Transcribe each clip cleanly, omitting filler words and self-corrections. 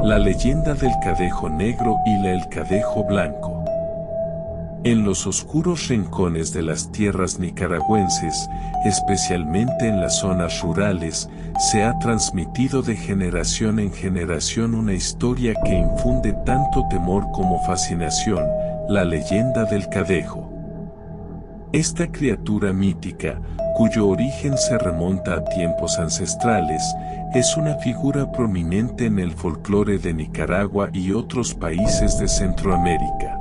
La leyenda del cadejo negro y el cadejo blanco. En los oscuros rincones de las tierras nicaragüenses, especialmente en las zonas rurales, se ha transmitido de generación en generación una historia que infunde tanto temor como fascinación, la leyenda del cadejo. Esta criatura mítica, cuyo origen se remonta a tiempos ancestrales, es una figura prominente en el folclore de Nicaragua y otros países de Centroamérica.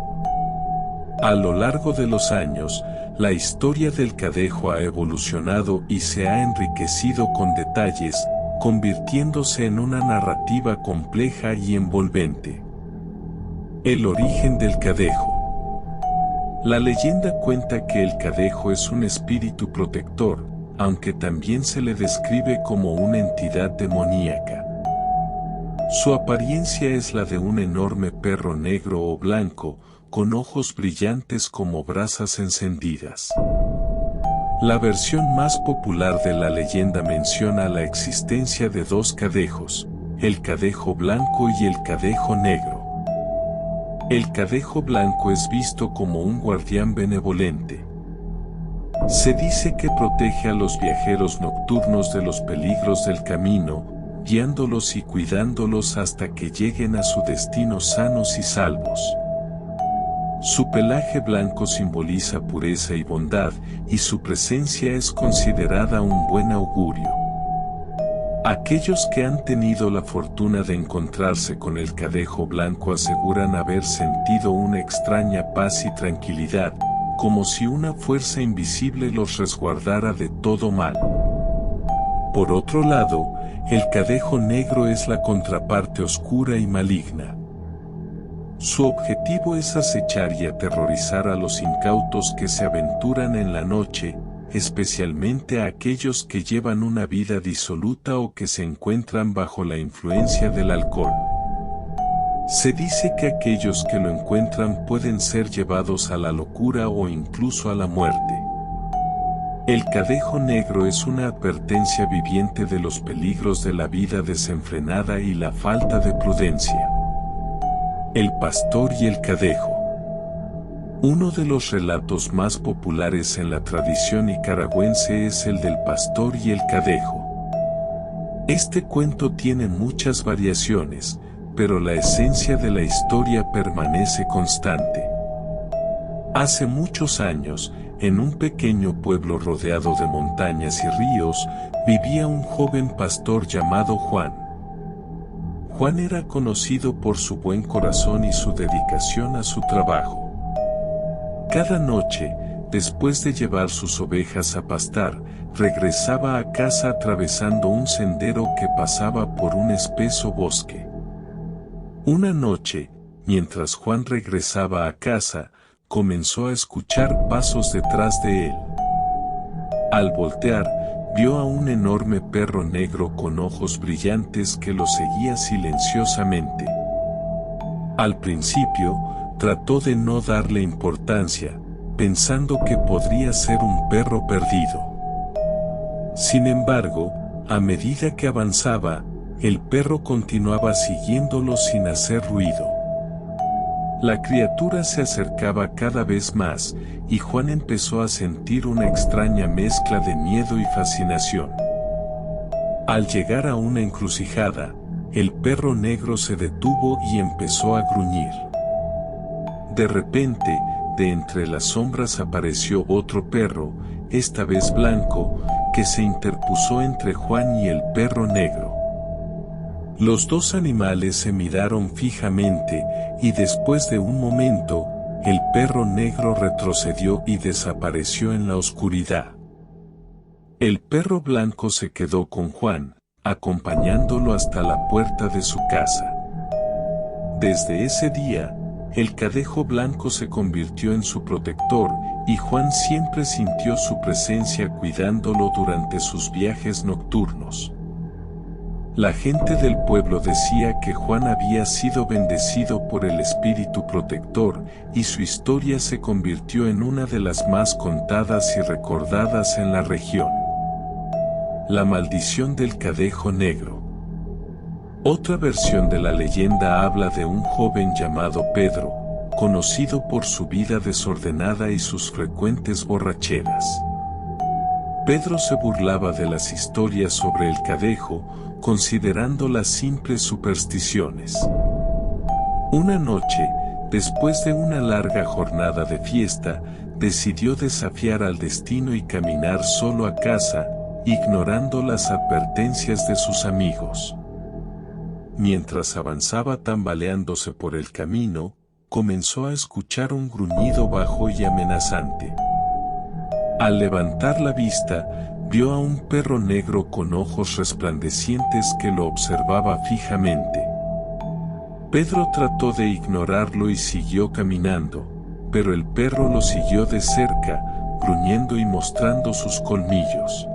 A lo largo de los años, la historia del cadejo ha evolucionado y se ha enriquecido con detalles, convirtiéndose en una narrativa compleja y envolvente. El origen del cadejo. La leyenda cuenta que el cadejo es un espíritu protector, aunque también se le describe como una entidad demoníaca. Su apariencia es la de un enorme perro negro o blanco, con ojos brillantes como brasas encendidas. La versión más popular de la leyenda menciona la existencia de dos cadejos, el cadejo blanco y el cadejo negro. El cadejo blanco es visto como un guardián benevolente. Se dice que protege a los viajeros nocturnos de los peligros del camino, guiándolos y cuidándolos hasta que lleguen a su destino sanos y salvos. Su pelaje blanco simboliza pureza y bondad, y su presencia es considerada un buen augurio. Aquellos que han tenido la fortuna de encontrarse con el cadejo blanco aseguran haber sentido una extraña paz y tranquilidad, como si una fuerza invisible los resguardara de todo mal. Por otro lado, el cadejo negro es la contraparte oscura y maligna. Su objetivo es acechar y aterrorizar a los incautos que se aventuran en la noche, especialmente a aquellos que llevan una vida disoluta o que se encuentran bajo la influencia del alcohol. Se dice que aquellos que lo encuentran pueden ser llevados a la locura o incluso a la muerte. El cadejo negro es una advertencia viviente de los peligros de la vida desenfrenada y la falta de prudencia. El pastor y el cadejo. Uno de los relatos más populares en la tradición nicaragüense es el del pastor y el cadejo. Este cuento tiene muchas variaciones, pero la esencia de la historia permanece constante. Hace muchos años, en un pequeño pueblo rodeado de montañas y ríos, vivía un joven pastor llamado Juan. Juan era conocido por su buen corazón y su dedicación a su trabajo. Cada noche, después de llevar sus ovejas a pastar, regresaba a casa atravesando un sendero que pasaba por un espeso bosque. Una noche, mientras Juan regresaba a casa, comenzó a escuchar pasos detrás de él. Al voltear, vio a un enorme perro negro con ojos brillantes que lo seguía silenciosamente. Al principio, trató de no darle importancia, pensando que podría ser un perro perdido. Sin embargo, a medida que avanzaba, el perro continuaba siguiéndolo sin hacer ruido. La criatura se acercaba cada vez más, y Juan empezó a sentir una extraña mezcla de miedo y fascinación. Al llegar a una encrucijada, el perro negro se detuvo y empezó a gruñir. De repente, de entre las sombras apareció otro perro, esta vez blanco, que se interpuso entre Juan y el perro negro. Los dos animales se miraron fijamente, y después de un momento, el perro negro retrocedió y desapareció en la oscuridad. El perro blanco se quedó con Juan, acompañándolo hasta la puerta de su casa. Desde ese día, el cadejo blanco se convirtió en su protector, y Juan siempre sintió su presencia cuidándolo durante sus viajes nocturnos. La gente del pueblo decía que Juan había sido bendecido por el espíritu protector, y su historia se convirtió en una de las más contadas y recordadas en la región. La maldición del cadejo negro. Otra versión de la leyenda habla de un joven llamado Pedro, conocido por su vida desordenada y sus frecuentes borracheras. Pedro se burlaba de las historias sobre el cadejo, considerándolas simples supersticiones. Una noche, después de una larga jornada de fiesta, decidió desafiar al destino y caminar solo a casa, ignorando las advertencias de sus amigos. Mientras avanzaba tambaleándose por el camino, comenzó a escuchar un gruñido bajo y amenazante. Al levantar la vista, vio a un perro negro con ojos resplandecientes que lo observaba fijamente. Pedro trató de ignorarlo y siguió caminando, pero el perro lo siguió de cerca, gruñendo y mostrando sus colmillos.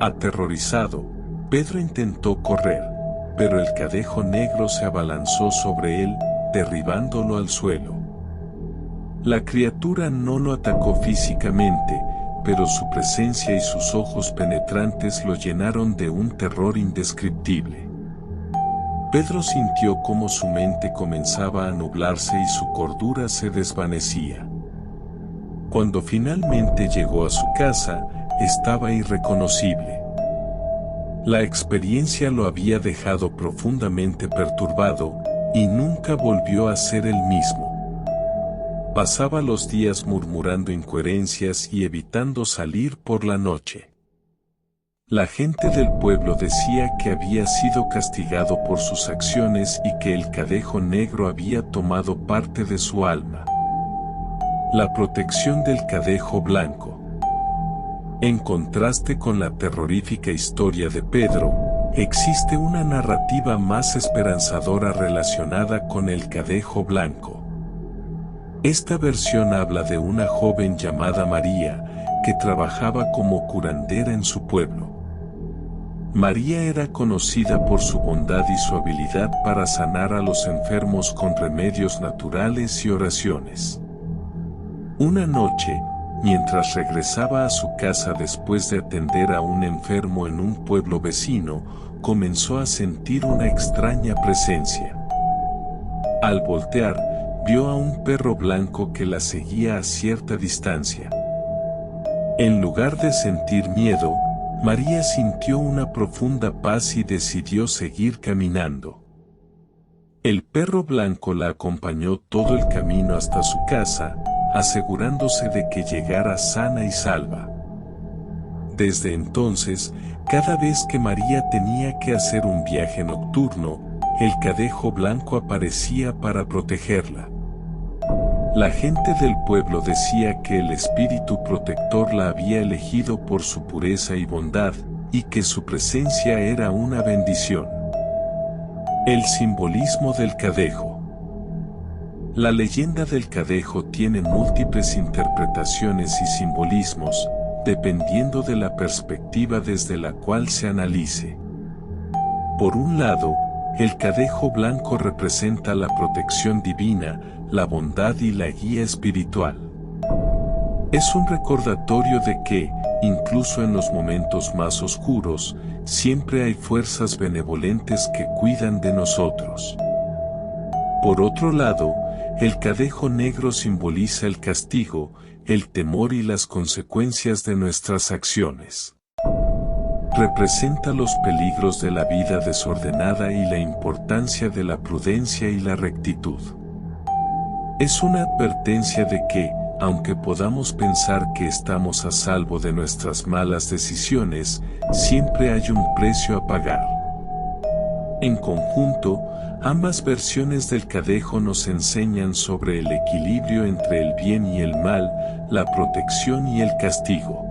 Aterrorizado, Pedro intentó correr, pero el cadejo negro se abalanzó sobre él, derribándolo al suelo. La criatura no lo atacó físicamente, pero su presencia y sus ojos penetrantes lo llenaron de un terror indescriptible. Pedro sintió cómo su mente comenzaba a nublarse y su cordura se desvanecía. Cuando finalmente llegó a su casa, estaba irreconocible. La experiencia lo había dejado profundamente perturbado, y nunca volvió a ser el mismo. Pasaba los días murmurando incoherencias y evitando salir por la noche. La gente del pueblo decía que había sido castigado por sus acciones y que el cadejo negro había tomado parte de su alma. La protección del cadejo blanco. En contraste con la terrorífica historia de Pedro, existe una narrativa más esperanzadora relacionada con el cadejo blanco. Esta versión habla de una joven llamada María, que trabajaba como curandera en su pueblo. María era conocida por su bondad y su habilidad para sanar a los enfermos con remedios naturales y oraciones. Una noche, mientras regresaba a su casa después de atender a un enfermo en un pueblo vecino, comenzó a sentir una extraña presencia. Al voltear, vio a un perro blanco que la seguía a cierta distancia. En lugar de sentir miedo, María sintió una profunda paz y decidió seguir caminando. El perro blanco la acompañó todo el camino hasta su casa, asegurándose de que llegara sana y salva. Desde entonces, cada vez que María tenía que hacer un viaje nocturno, el cadejo blanco aparecía para protegerla. La gente del pueblo decía que el espíritu protector la había elegido por su pureza y bondad, y que su presencia era una bendición. El simbolismo del cadejo. La leyenda del cadejo tiene múltiples interpretaciones y simbolismos, dependiendo de la perspectiva desde la cual se analice. Por un lado, el cadejo blanco representa la protección divina, la bondad y la guía espiritual. Es un recordatorio de que, incluso en los momentos más oscuros, siempre hay fuerzas benevolentes que cuidan de nosotros. Por otro lado, el cadejo negro simboliza el castigo, el temor y las consecuencias de nuestras acciones. Representa los peligros de la vida desordenada y la importancia de la prudencia y la rectitud. Es una advertencia de que, aunque podamos pensar que estamos a salvo de nuestras malas decisiones, siempre hay un precio a pagar. En conjunto, ambas versiones del cadejo nos enseñan sobre el equilibrio entre el bien y el mal, la protección y el castigo.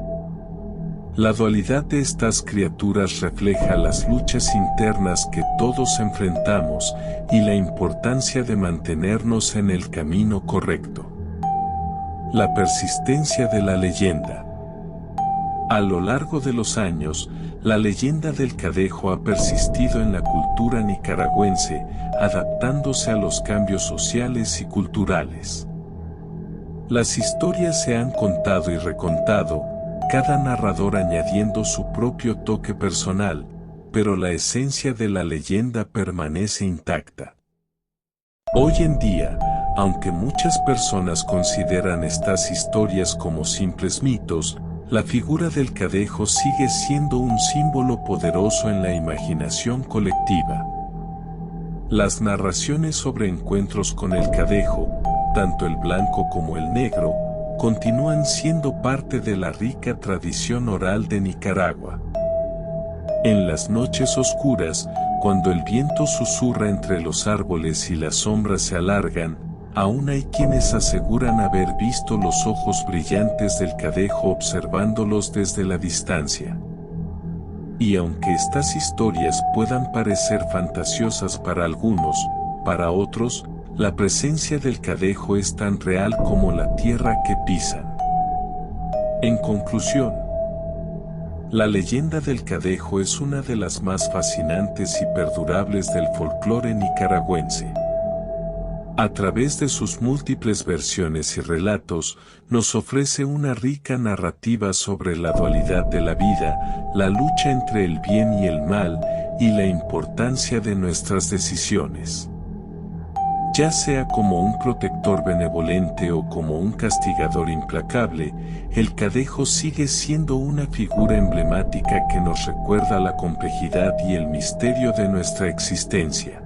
La dualidad de estas criaturas refleja las luchas internas que todos enfrentamos y la importancia de mantenernos en el camino correcto. La persistencia de la leyenda. A lo largo de los años, la leyenda del cadejo ha persistido en la cultura nicaragüense, adaptándose a los cambios sociales y culturales. Las historias se han contado y recontado, cada narrador añadiendo su propio toque personal, pero la esencia de la leyenda permanece intacta. Hoy en día, aunque muchas personas consideran estas historias como simples mitos, la figura del Cadejo sigue siendo un símbolo poderoso en la imaginación colectiva. Las narraciones sobre encuentros con el Cadejo, tanto el blanco como el negro, continúan siendo parte de la rica tradición oral de Nicaragua. En las noches oscuras, cuando el viento susurra entre los árboles y las sombras se alargan, aún hay quienes aseguran haber visto los ojos brillantes del Cadejo observándolos desde la distancia. Y aunque estas historias puedan parecer fantasiosas para algunos, para otros, la presencia del Cadejo es tan real como la tierra que pisan. En conclusión, la leyenda del Cadejo es una de las más fascinantes y perdurables del folclore nicaragüense. A través de sus múltiples versiones y relatos, nos ofrece una rica narrativa sobre la dualidad de la vida, la lucha entre el bien y el mal, y la importancia de nuestras decisiones. Ya sea como un protector benevolente o como un castigador implacable, el Cadejo sigue siendo una figura emblemática que nos recuerda la complejidad y el misterio de nuestra existencia.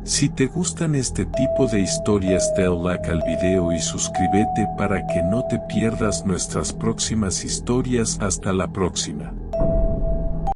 Si te gustan este tipo de historias, dale like al video y suscríbete para que no te pierdas nuestras próximas historias. Hasta la próxima.